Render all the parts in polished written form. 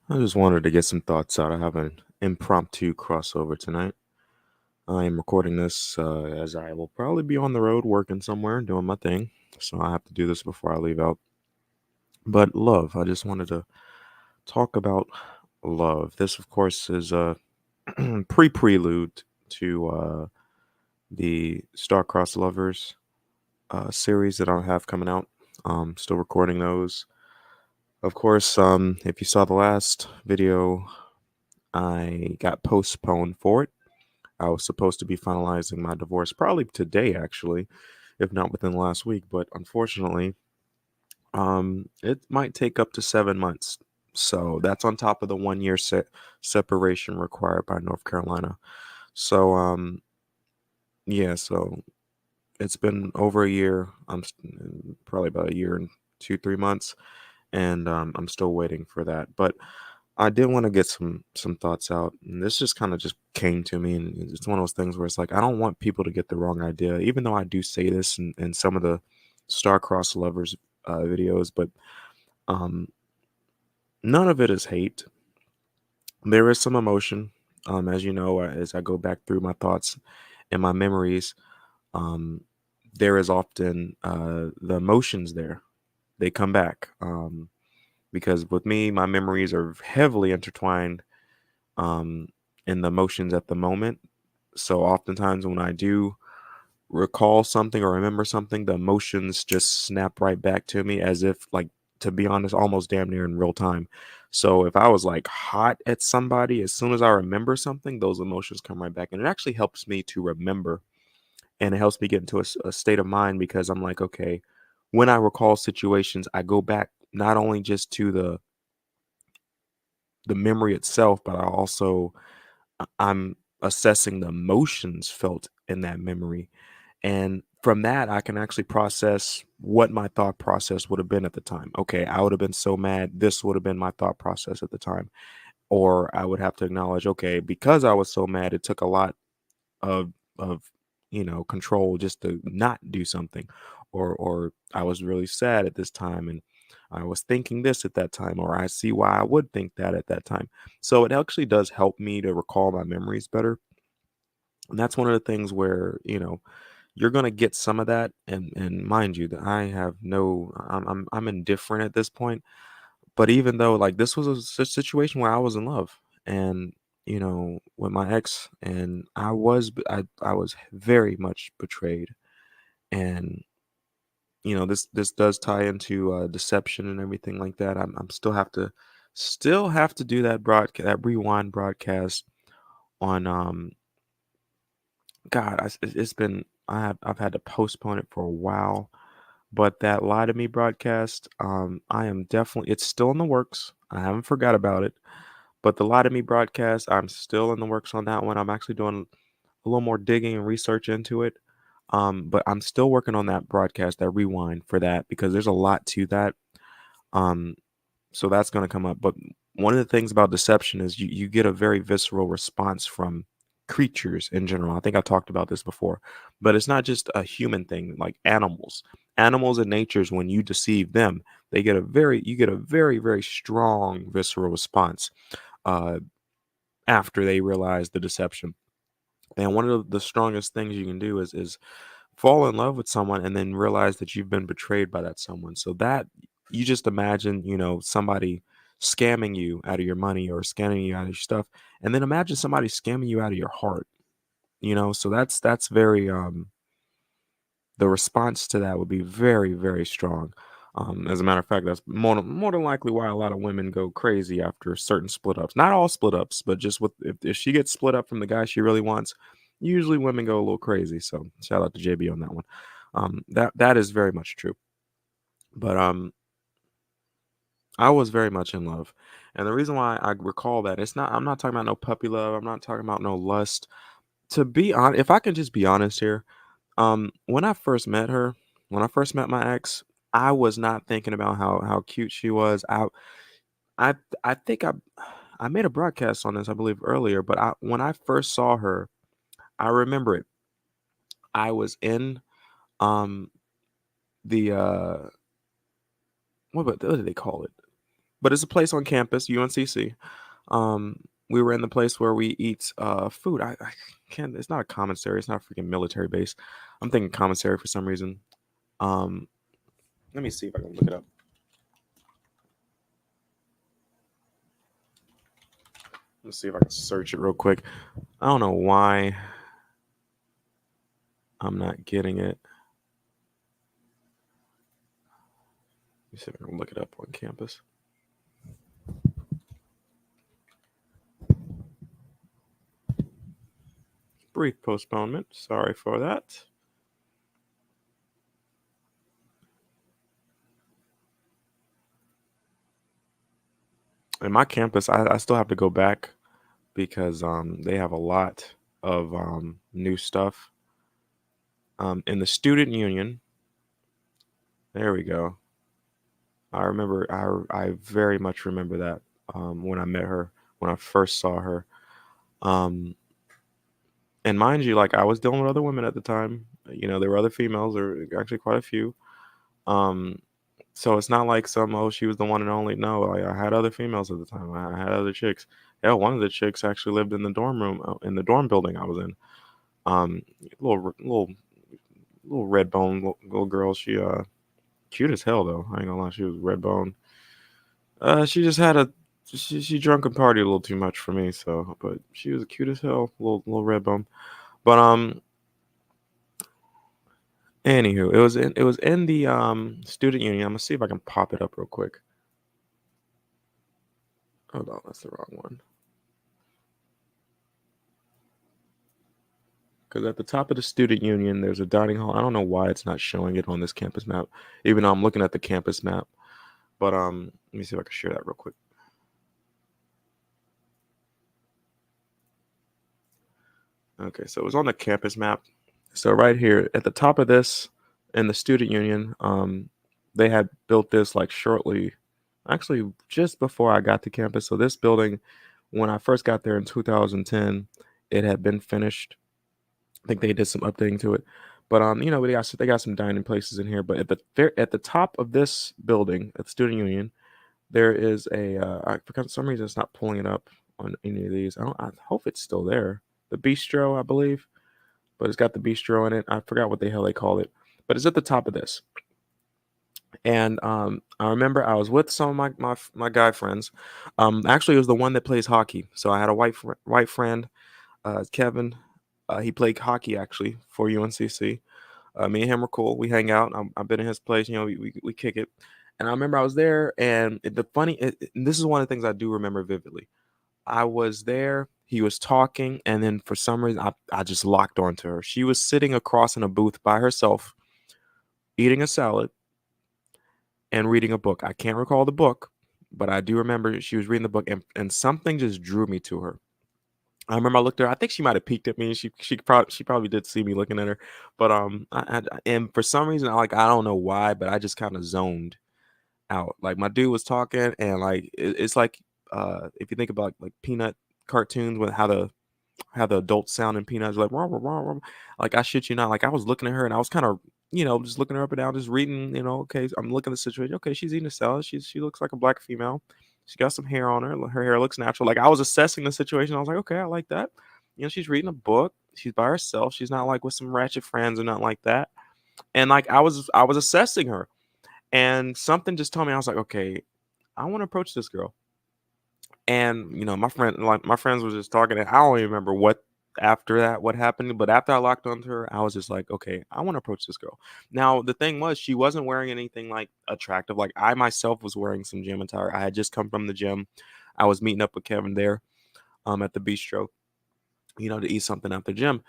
I just wanted to get some thoughts out. I have an impromptu crossover tonight. I am recording this as I will probably be on the road working somewhere doing my thing. So I have to do this before I leave out. But love, I just wanted to talk about love. This, of course, is a prelude to the Star-Crossed Lovers series that I have coming out. Still recording those. Of course, if you saw the last video, I got postponed for it. I was supposed to be finalizing my divorce probably today, actually, if not within the last week. But unfortunately, it might take up to 7 months. So that's on top of the 1 year separation required by North Carolina. So, yeah, so it's been over a year. Probably about a year and 2, 3 months, and I'm still waiting for that. But I did want to get some thoughts out, and this just kind of just came to me, and it's one of those things where it's like I don't want people to get the wrong idea, even though I do say this in some of the star-crossed lovers videos, but um, none of it is hate. There is some emotion, as you know, as I go back through my thoughts and my memories. Um, there is often the emotions there; they come back because with me, my memories are heavily intertwined um, in the emotions at the moment. So oftentimes when I do recall something or remember something, the emotions just snap right back to me as if, like, to be honest, almost damn near in real time. So if I was like hot at somebody, as soon as I remember something, those emotions come right back. And it actually helps me to remember and it helps me get into a state of mind because I'm like, okay, when I recall situations, I go back not only just to the memory itself, but I'm assessing the emotions felt in that memory. And from that, I can actually process what my thought process would have been at the time. Okay, I would have been so mad. This would have been my thought process at the time. Or I would have to acknowledge, okay, because I was so mad, it took a lot of control just to not do something. Or I was really sad at this time and I was thinking this at that time, or I see why I would think that at that time. So it actually does help me to recall my memories better. And that's one of the things where, you're gonna get some of that, and mind you, that I have no, I'm indifferent at this point. But even though, like, this was a situation where I was in love, and with my ex, and I was very much betrayed, and this does tie into deception and everything like that. I'm still have to do that broadcast, that rewind broadcast on God. It's been I've had to postpone it for a while. But that Lie to Me broadcast, I am definitely it's still in the works. I haven't forgot about it. But the Lie to Me broadcast, I'm still in the works on that one. I'm actually doing a little more digging and research into it. But I'm still working on that broadcast, that rewind for that, because there's a lot to that. Um, so that's going to come up. But one of the things about deception is you get a very visceral response from creatures in general. I think I talked about this before, but it's not just a human thing, like animals. Animals and natures, when you deceive them, you get a very, very strong visceral response uh, after they realize the deception. And one of the strongest things you can do is fall in love with someone and then realize that you've been betrayed by that someone. So that you just imagine, somebody scamming you out of your money or scamming you out of your stuff, and then imagine somebody scamming you out of your heart. So that's very the response to that would be very, very strong. As a matter of fact, that's more than likely why a lot of women go crazy after certain split ups. Not all split ups, but just if she gets split up from the guy she really wants, usually women go a little crazy. So shout out to JB on that one. That is very much true. But I was very much in love, and the reason why I recall that, I'm not talking about no puppy love. I'm not talking about no lust. To be honest, if I can just be honest here, when I first met her, when I first met my ex, I was not thinking about how cute she was. I I think I made a broadcast on this, I believe, earlier, but when I first saw her, I remember it. I was in um the what did they call it? but it's a place on campus, UNCC. Um, we were in the place where we eat food. I can't. It's not a commissary. It's not a freaking military base. I'm thinking commissary for some reason. Um, Let me see if I can look it up. Let's see if I can search it real quick. I don't know why I'm not getting it. Let me see if I can look it up on campus. Brief postponement. Sorry for that. In my campus, I still have to go back because they have a lot of new stuff. In the student union, there we go. I remember, I very much remember that when I met her, when I first saw her. Um, and mind you, like I was dealing with other women at the time. There were other females, or actually quite a few. Um, so it's not like she was the one and only. No, I had other females at the time. I had other chicks. Yeah, one of the chicks actually lived in the dorm room, in the dorm building I was in. Um, little red bone little girl. She cute as hell though. I ain't gonna lie, she was red bone. She just had a she drunk and party a little too much for me. So, but she was cute as hell, little red bone. But anywho, it was in the student union. I'm gonna see if I can pop it up real quick. Hold on, that's the wrong one. Because at the top of the student union, there's a dining hall. I don't know why it's not showing it on this campus map, even though I'm looking at the campus map. But let me see if I can share that real quick. Okay, so it was on the campus map. So right here at the top of this, in the student union, they had built this like shortly, actually just before I got to campus. So this building, when I first got there in 2010, it had been finished. I think they did some updating to it, but they got some dining places in here. But at the top of this building, at the student union, there is for some reason it's not pulling it up on any of these. I hope it's still there. The bistro, I believe, but it's got the bistro in it. I forgot what the hell they call it, but it's at the top of this. And I remember I was with some of my guy friends. Actually, it was the one that plays hockey. So I had a white friend, Kevin. He played hockey actually for UNCC. Me and him were cool. We hang out. I've been in his place. We kick it. And I remember I was there, and and this is one of the things I do remember vividly. I was there. He was talking, and then for some reason, I just locked onto her. She was sitting across in a booth by herself, eating a salad and reading a book. I can't recall the book, but I do remember she was reading the book, and something just drew me to her. I remember I looked at her. I think she might have peeked at me. She probably did see me looking at her, but and for some reason, I don't know why, but I just kind of zoned out. Like my dude was talking, and like it's like if you think about like peanut cartoons with how the adults sound in peanuts like rah, rah, rah, rah. Like I shit you not, like I was looking at her and I was kind of just looking her up and down, just reading, okay, I'm looking at the situation. Okay, she's eating a salad. She looks like a black female. She got some hair on her. Her hair looks natural. Like I was assessing the situation. I was like, okay, I like that. She's reading a book. She's by herself. She's not like with some ratchet friends or nothing like that. And like I was assessing her, and something just told me, I was like, okay, I want to approach this girl. And my friends were just talking, and I don't even remember what happened. But after I locked onto her, I was just like, okay, I want to approach this girl. Now the thing was, she wasn't wearing anything like attractive. Like I myself was wearing some gym attire. I had just come from the gym. I was meeting up with Kevin there, at the bistro, to eat something at the gym.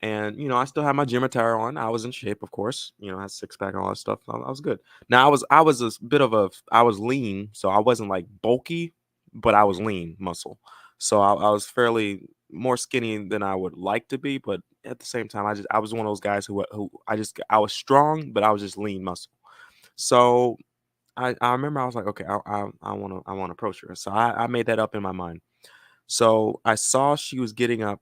And I still had my gym attire on. I was in shape, of course. I had six pack and all that stuff. I was good. Now I was I was lean, so I wasn't like bulky, but I was lean muscle. So I was fairly more skinny than I would like to be, but at the same time, I was one of those guys who I was strong, but I was just lean muscle. So I remember I was like, okay, I want to approach her. So I made that up in my mind. So I saw she was getting up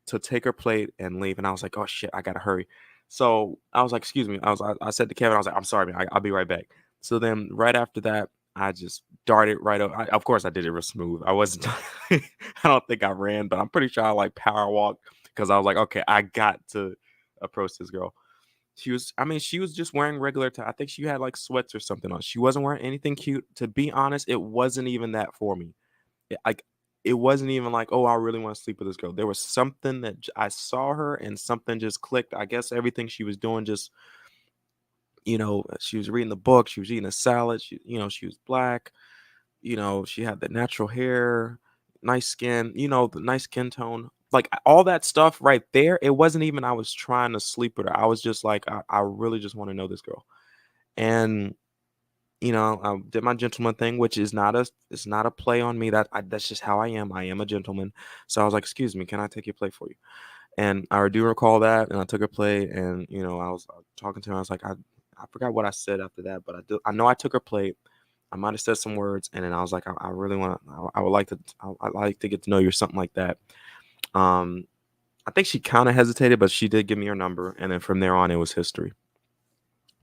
to take her plate and leave, and I was like, "Oh shit, I gotta hurry." So I was like, "Excuse me." I said to Kevin, I was like, "I'm sorry, man. I'll be right back." So then, right after that, I just darted right over. Of course, I did it real smooth. I wasn't. I don't think I ran, but I'm pretty sure I like power walked because I was like, okay, I got to approach this girl. She was, I mean, she was just wearing regular. I think she had like sweats or something on. She wasn't wearing anything cute. To be honest, it wasn't even that for me. Like, it wasn't even like, oh, I really want to sleep with this girl. There was something that I saw her and something just clicked. I guess everything she was doing just, she was reading the book. She was eating a salad. She was black. She had the natural hair, nice skin, the nice skin tone. Like all that stuff right there, it wasn't even I was trying to sleep with her. I was just like, I really just want to know this girl. And I did my gentleman thing, which is not a it's not a play on me. That's just how I am. I am a gentleman. So I was like, excuse me, can I take your plate for you? And I do recall that, and I took her plate, and I was talking to her. I was like, I forgot what I said after that, but I know I took her plate. I might have said some words, and then I was like, I really want to. I would like to. I'd like to get to know you or something like that. Um, I think she kind of hesitated, but she did give me her number, and then from there on, it was history.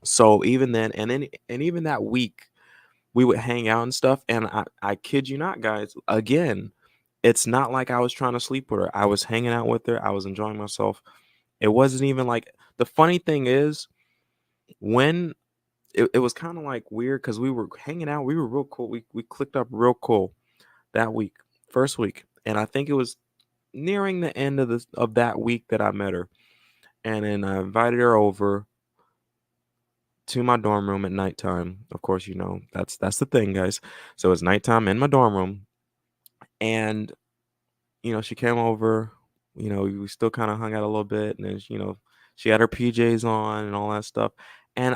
So even then, and even that week, we would hang out and stuff. And I kid you not, guys. Again, it's not like I was trying to sleep with her. I was hanging out with her. I was enjoying myself. It wasn't even like the funny thing is when it was kind of like weird because we were hanging out. We were real cool. We clicked up real cool that week, first week, and I think it was nearing the end of that week that I met her, and then I invited her over to my dorm room at nighttime. Of course, that's the thing, guys. So it's nighttime in my dorm room, and she came over. We still kind of hung out a little bit, and then she had her PJs on and all that stuff, and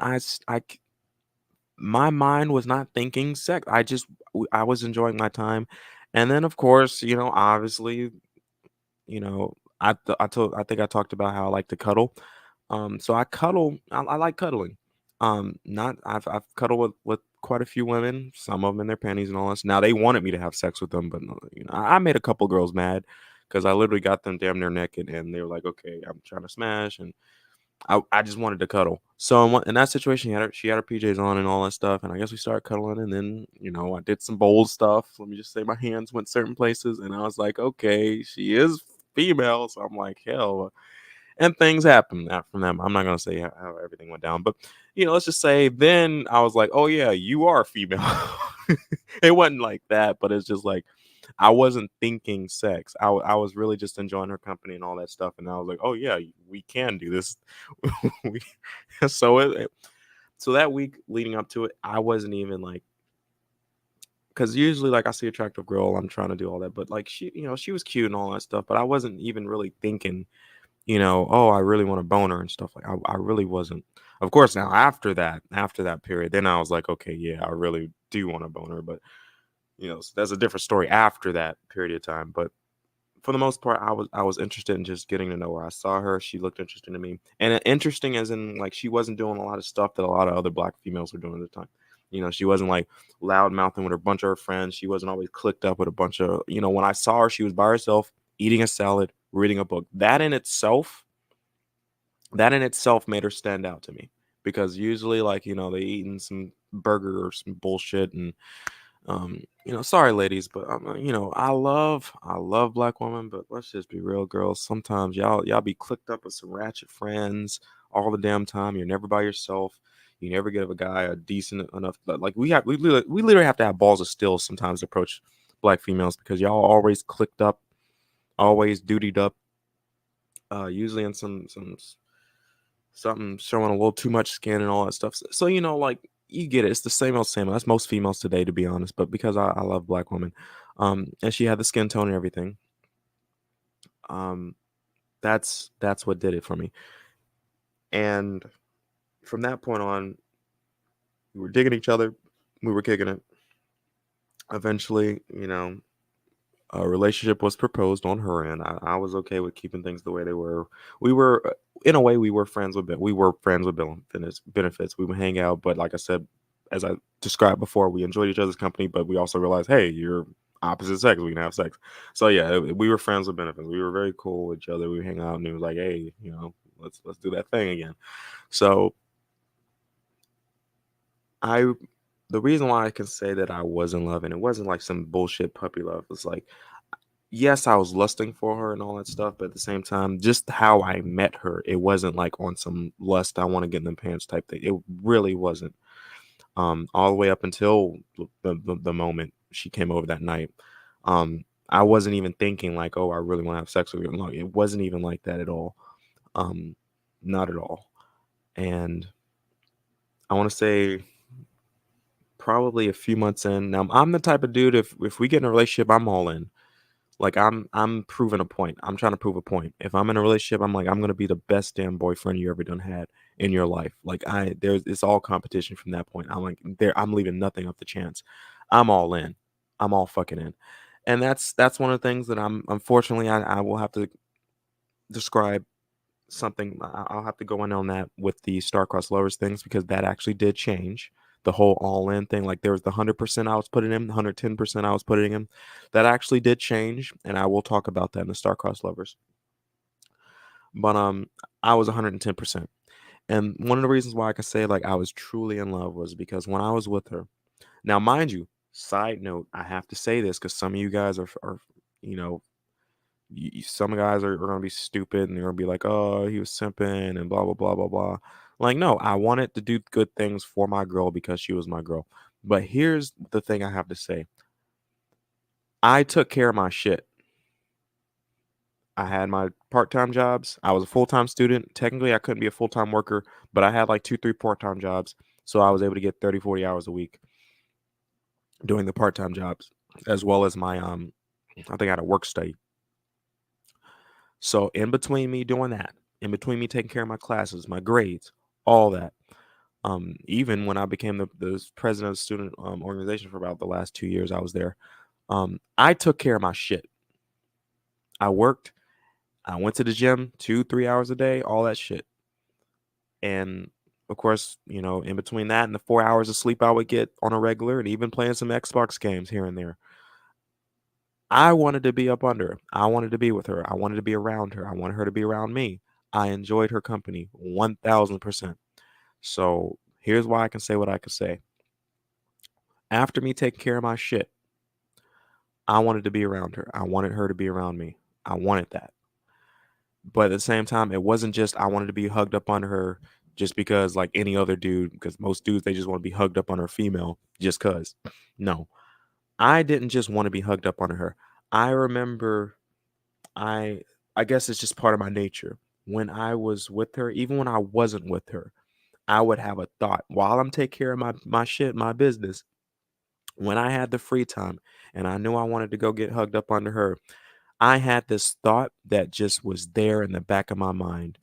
my mind was not thinking sex. I was enjoying my time, and then of course, obviously, I think I talked about how I like to cuddle. So I cuddle. I like cuddling. Not I've cuddled with quite a few women. Some of them in their panties and all this. Now they wanted me to have sex with them, but no, I made a couple girls mad because I literally got them damn near naked, and they were like, "Okay, I'm trying to smash," and I just wanted to cuddle. So in that situation, she had her PJs on and all that stuff, and I guess we started cuddling, and then I did some bold stuff. Let me just say, my hands went certain places, and I was like, okay, she is female, so I'm like, hell, and things happened from them. I'm not gonna say how everything went down, but let's just say then I was like, oh yeah, you are female. It wasn't like that, but it's just like I wasn't thinking sex. I was really just enjoying her company and all that stuff, and I was like, oh yeah, we can do this. we, so so that week leading up to it, I wasn't even like, because usually like I see attractive girl, I'm trying to do all that, but like she was cute and all that stuff, but I wasn't even really thinking oh, I really want a boner and stuff like I really wasn't. Of course, now after that period, then I was like, okay, yeah, I really do want a boner, but so that's a different story after that period of time. But for the most part, I was interested in just getting to know her. I saw her, she looked interesting to me, and interesting as in like she wasn't doing a lot of stuff that a lot of other black females were doing at the time. She wasn't like loud mouthing with a bunch of her friends. She wasn't always clicked up with a bunch of when I saw her, she was by herself eating a salad, reading a book. That in itself made her stand out to me because usually like they eating some burger or some bullshit and sorry ladies, but I love black women, but let's just be real, girls. Sometimes y'all be clicked up with some ratchet friends all the damn time. You're never by yourself. You never give a guy a decent enough, like we literally have to have balls of steel sometimes to approach black females because y'all always clicked up, always dutied up, usually in something showing a little too much skin and all that stuff. So like you get it. It's the same old same. That's most females today, to be honest. But because I love black women, and she had the skin tone and everything, um, that's what did it for me. And from that point on, we were digging each other, we were kicking it. Eventually, a relationship was proposed on her end. I was okay with keeping things the way they were. We were, in a way, we were friends with benefits. We would hang out, but like I said, as I described before, we enjoyed each other's company, but we also realized, hey, you're opposite sex. We can have sex. So yeah, we were friends with benefits. We were very cool with each other. We hang out, and it was like, hey, let's do that thing again. So I the reason why I can say that I was in love and it wasn't like some bullshit puppy love was like, yes, I was lusting for her and all that stuff, but at the same time, just how I met her, it wasn't like on some lust, I want to get in the pants type thing. It really wasn't. All the way up until the moment she came over that night. I wasn't even thinking like, oh, I really want to have sex with her. No, it wasn't even like that at all. Um, not at all. And I want to say probably a few months in. Now I'm the type of dude, if we get in a relationship, I'm all in. Like I'm proving a point. I'm trying to prove a point. If I'm in a relationship, I'm like, I'm gonna be the best damn boyfriend you ever done had in your life. Like it's all competition from that point. I'm like I'm leaving nothing up to chance. I'm all in. I'm all fucking in. And that's one of the things that I'm unfortunately I will have to describe something. I'll have to go in on that with the star-crossed lovers things because that actually did change. The whole all-in thing, like there was the 100% I was putting in, the 110% I was putting in, that actually did change, and I will talk about that in the star-crossed lovers. But I was 110%, and one of the reasons why I can say like I was truly in love was because when I was with her. Now, mind you, side note, I have to say this because some of you guys are you know some guys are gonna be stupid and they're gonna be like, "Oh, he was simping and blah blah blah blah blah." Like, no, I wanted to do good things for my girl because she was my girl. But here's the thing I have to say: I took care of my shit. I had my part-time jobs. I was a full-time student. Technically, I couldn't be a full-time worker, but I had like 2, 3 part-time jobs, so I was able to get 30, 40 hours a week doing the part-time jobs, as well as my I think I had a work study. So in between me doing that, in between me taking care of my classes, my grades, all that, even when I became the president of the student organization for about the last 2 years I was there, I took care of my shit. I worked, I went to the gym 2, 3 hours a day, all that shit. And of course, in between that and the 4 hours of sleep I would get on a regular and even playing some Xbox games here and there, I wanted to be up under her. I wanted to be with her. I wanted to be around her. I wanted her to be around me. I enjoyed her company 1000%. So here's why I can say what I can say. After me taking care of my shit, I wanted to be around her. I wanted her to be around me. I wanted that. But at the same time, it wasn't just I wanted to be hugged up on her just because, like any other dude, because most dudes, they just want to be hugged up on her female just because. No, I didn't just want to be hugged up on her. I remember I I guess it's just part of my nature. When I was with her, even when I wasn't with her, I would have a thought while I'm taking care of my shit, my business. When I had the free time and I knew I wanted to go get hugged up under her, I had this thought that just was there in the back of my mind.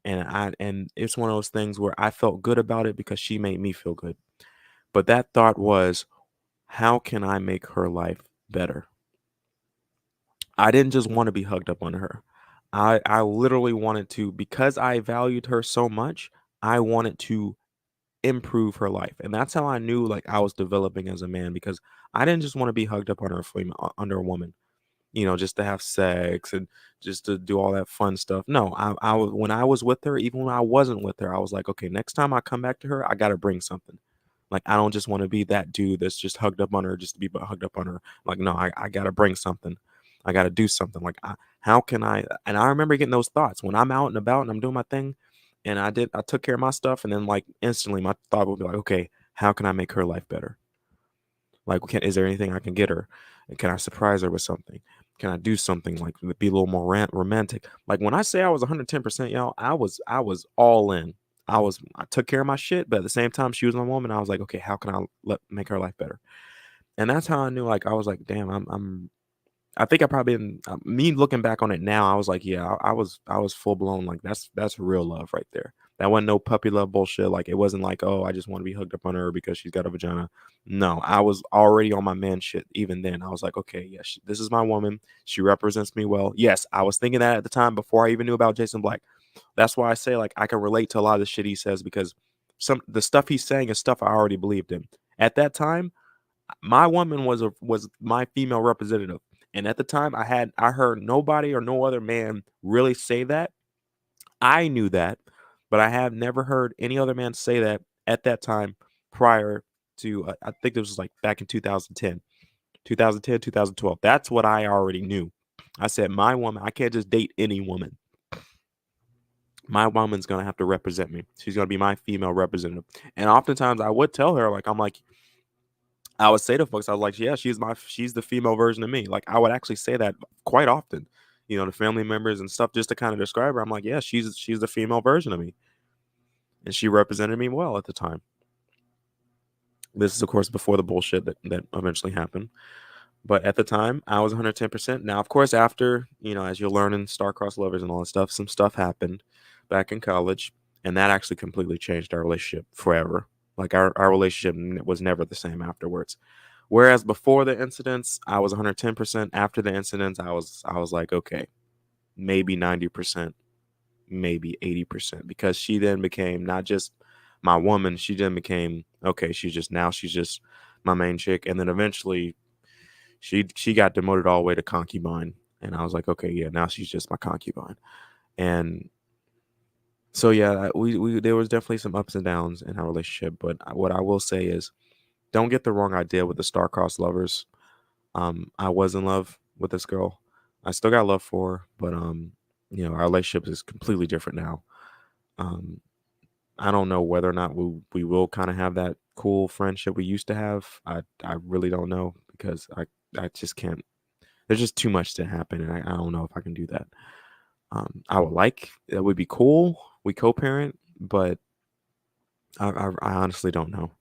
And it's one of those things where I felt good about it because she made me feel good. But that thought was, how can I make her life better? I didn't just want to be hugged up on her. I literally wanted to, because I valued her so much, I wanted to improve her life. And that's how I knew like I was developing as a man because I didn't just want to be hugged up on her flame under a woman, just to have sex and just to do all that fun stuff. No, I was when I was with her, even when I wasn't with her, I was like, okay, next time I come back to her, I gotta bring something. Like I don't just want to be that dude that's just hugged up on her just to be hugged up on her. Like no, I gotta bring something. I gotta do something. Like how can I? And I remember getting those thoughts when I'm out and about and I'm doing my thing, and I took care of my stuff, and then like instantly my thought would be like, okay, how can I make her life better? Like, is there anything I can get her? Can I surprise her with something? Can I do something like be a little more romantic? Like when I say I was 110%, y'all, I was all in. I took care of my shit, but at the same time, she was my woman. I was like, okay, how can I make her life better? And that's how I knew. Like I was like, damn, I think I probably didn't, me looking back on it now, I was like, yeah, I was full blown. Like that's real love right there. That wasn't no puppy love bullshit. Like it wasn't like, oh, I just want to be hooked up on her because she's got a vagina. No, I was already on my man shit. Even then, I was like, okay, yes, this is my woman. She represents me well. Yes, I was thinking that at the time before I even knew about Jason Black. That's why I say like I can relate to a lot of the shit he says because the stuff he's saying is stuff I already believed in. At that time, my woman was my female representative, and at the time I heard nobody or no other man really say that. I knew that, but I have never heard any other man say that at that time prior to I think this was like back in 2010, 2010, 2012. That's what I already knew. I said, my woman, I can't just date any woman. My woman's gonna have to represent me. She's gonna be my female representative. And oftentimes I would tell her, like, I would say to folks, I was like, yeah, she's the female version of me. Like, I would actually say that quite often, to family members and stuff, just to kind of describe her. I'm like, yeah, she's the female version of me, and she represented me well at the time. This is, of course, before the bullshit that eventually happened. But at the time, I was 110%. Now, of course, after, as you're learning star-crossed lovers and all that stuff, some stuff happened back in college, and that actually completely changed our relationship forever. Like, our relationship was never the same afterwards. Whereas before the incidents, I was 110%. After the incidents, I was like, okay, maybe 90%, maybe 80%, because she then became not just my woman, she then became, okay, she's just my main chick. And then eventually she got demoted all the way to concubine. And I was like, okay, yeah, now she's just my concubine. And so yeah, we there was definitely some ups and downs in our relationship. But what I will say is, don't get the wrong idea with the star-crossed lovers. I was in love with this girl. I still got love for her, but our relationship is completely different now. Um, I don't know whether or not we will kind of have that cool friendship we used to have. I really don't know, because I just can't. There's just too much to happen, and I don't know if I can do that. I would like That would be cool. We co-parent, but I honestly don't know,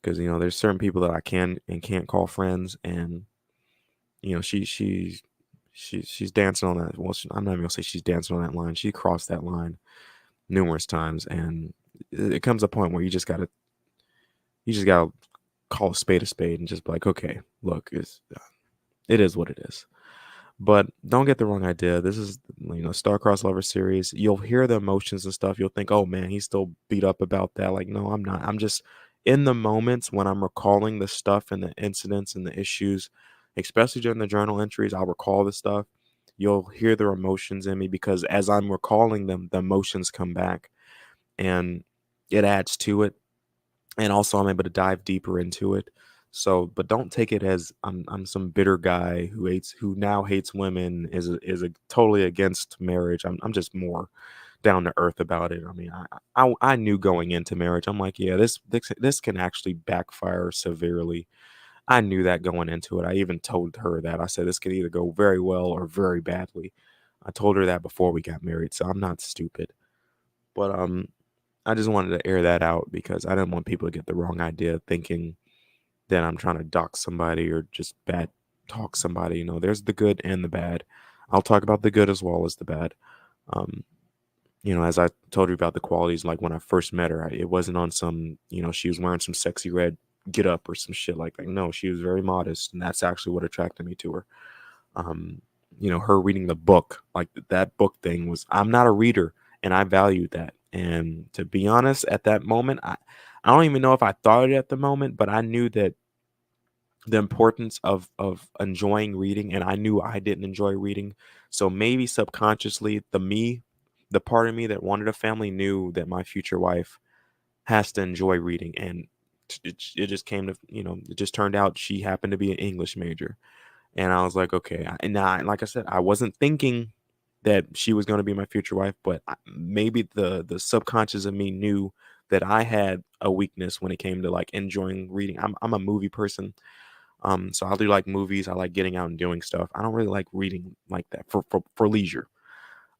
because there's certain people that I can and can't call friends, and she's dancing on that. Well, I'm not even gonna say she's dancing on that line. She crossed that line numerous times, and it comes a point where you just gotta call a spade and just be like, okay, look, it is what it is. But don't get the wrong idea. This is, Star-Crossed Lover series. You'll hear the emotions and stuff. You'll think, oh man, he's still beat up about that. Like, no, I'm not. I'm just in the moments when I'm recalling the stuff and the incidents and the issues, especially during the journal entries. I'll recall the stuff. You'll hear the emotions in me, because as I'm recalling them, the emotions come back, and it adds to it. And also I'm able to dive deeper into it. So, but don't take it as I'm some bitter guy who now hates women, is a totally against marriage. I'm just more down to earth about it. I mean, I knew going into marriage, I'm like, yeah, this can actually backfire severely. I knew that going into it. I even told her that. I said this could either go very well or very badly. I told her that before we got married, so I'm not stupid. But I just wanted to air that out, because I didn't want people to get the wrong idea, thinking that I'm trying to dox somebody or just bad talk somebody. There's the good and the bad. I'll talk about the good as well as the bad. Um, as I told you about the qualities, like when I first met her, it wasn't on some, she was wearing some sexy red get up or some shit like that. No, she was very modest, and that's actually what attracted me to her. Um, her reading the book, like that book thing I'm not a reader, and I valued that. And to be honest, at that moment, I don't even know if I thought it at the moment, but I knew that the importance of enjoying reading, and I knew I didn't enjoy reading. So maybe subconsciously, the part of me that wanted a family, knew that my future wife has to enjoy reading. And it just came to, it just turned out she happened to be an English major. And I was like, okay. And now, like I said, I wasn't thinking that she was going to be my future wife, but maybe the subconscious of me knew that I had a weakness when it came to like enjoying reading. I'm a movie person. So I do like movies. I like getting out and doing stuff. I don't really like reading like that for leisure.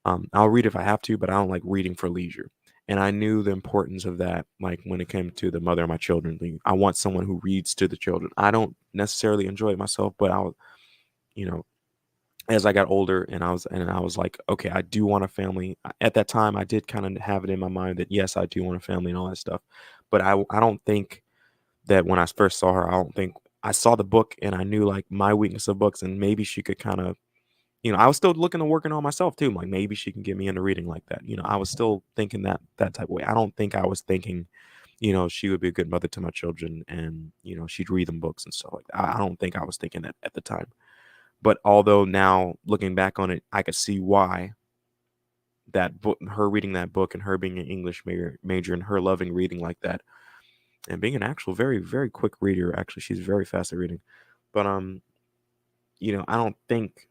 I'll read if I have to, but I don't like reading for leisure. And I knew the importance of that, like when it came to the mother of my children. I want someone who reads to the children. I don't necessarily enjoy it myself, but you know, as I got older, and I was like, okay, I do want a family. At that time, I did kind of have it in my mind that yes, I do want a family and all that stuff. But I don't think that when I first saw her, I don't think I saw the book and I knew like my weakness of books, and maybe she could kind of, I was still looking to working on myself too. Like maybe she can get me into reading like that. I was still thinking that type of way. I don't think I was thinking, she would be a good mother to my children, and she'd read them books and stuff like that. I don't think I was thinking that at the time. But although now looking back on it, I could see why that book, her reading that book, and her being an English major and her loving reading like that, and being an actual very, very quick reader. Actually, she's very fast at reading. But I don't think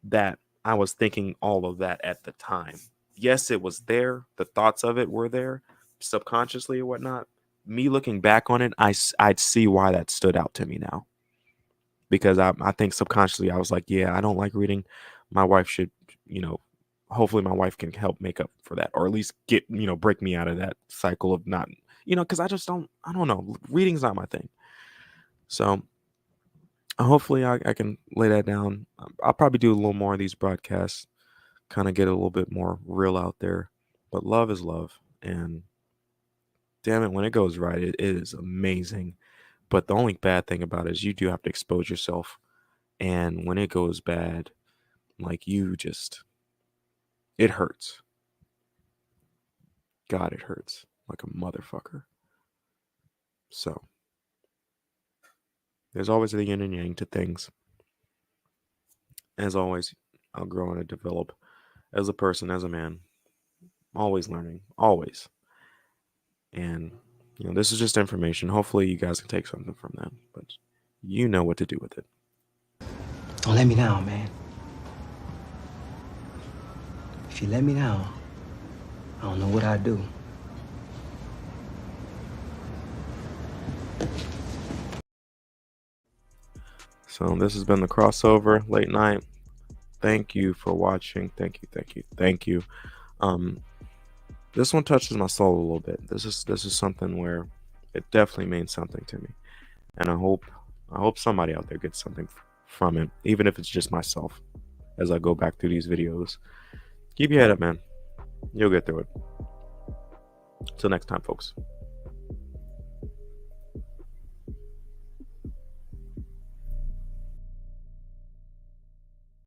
that I was thinking all of that at the time. Yes, it was there. The thoughts of it were there subconsciously or whatnot. Me looking back on it, I'd see why that stood out to me now. Because I think subconsciously I was like, yeah, I don't like reading. My wife should, you know, hopefully my wife can help make up for that, or at least get, break me out of that cycle of not, because I don't know. Reading's not my thing. So hopefully I can lay that down. I'll probably do a little more of these broadcasts, kind of get a little bit more real out there. But love is love. And damn it, when it goes right, it is amazing. But the only bad thing about it is you do have to expose yourself. And when it goes bad, like it hurts. God, it hurts like a motherfucker. So there's always the yin and yang to things. As always, I'll grow and develop as a person, as a man. Always learning, always. And this is just information. Hopefully, you guys can take something from that. But you know what to do with it. Don't let me down, man. If you let me down, I don't know what I'd do. So this has been the crossover late night. Thank you for watching. Thank you. This one touches my soul a little bit. This is something where it definitely means something to me, and I hope somebody out there gets something from it, even if it's just myself. As I go back through these videos, keep your head up, man. You'll get through it. Till next time, folks.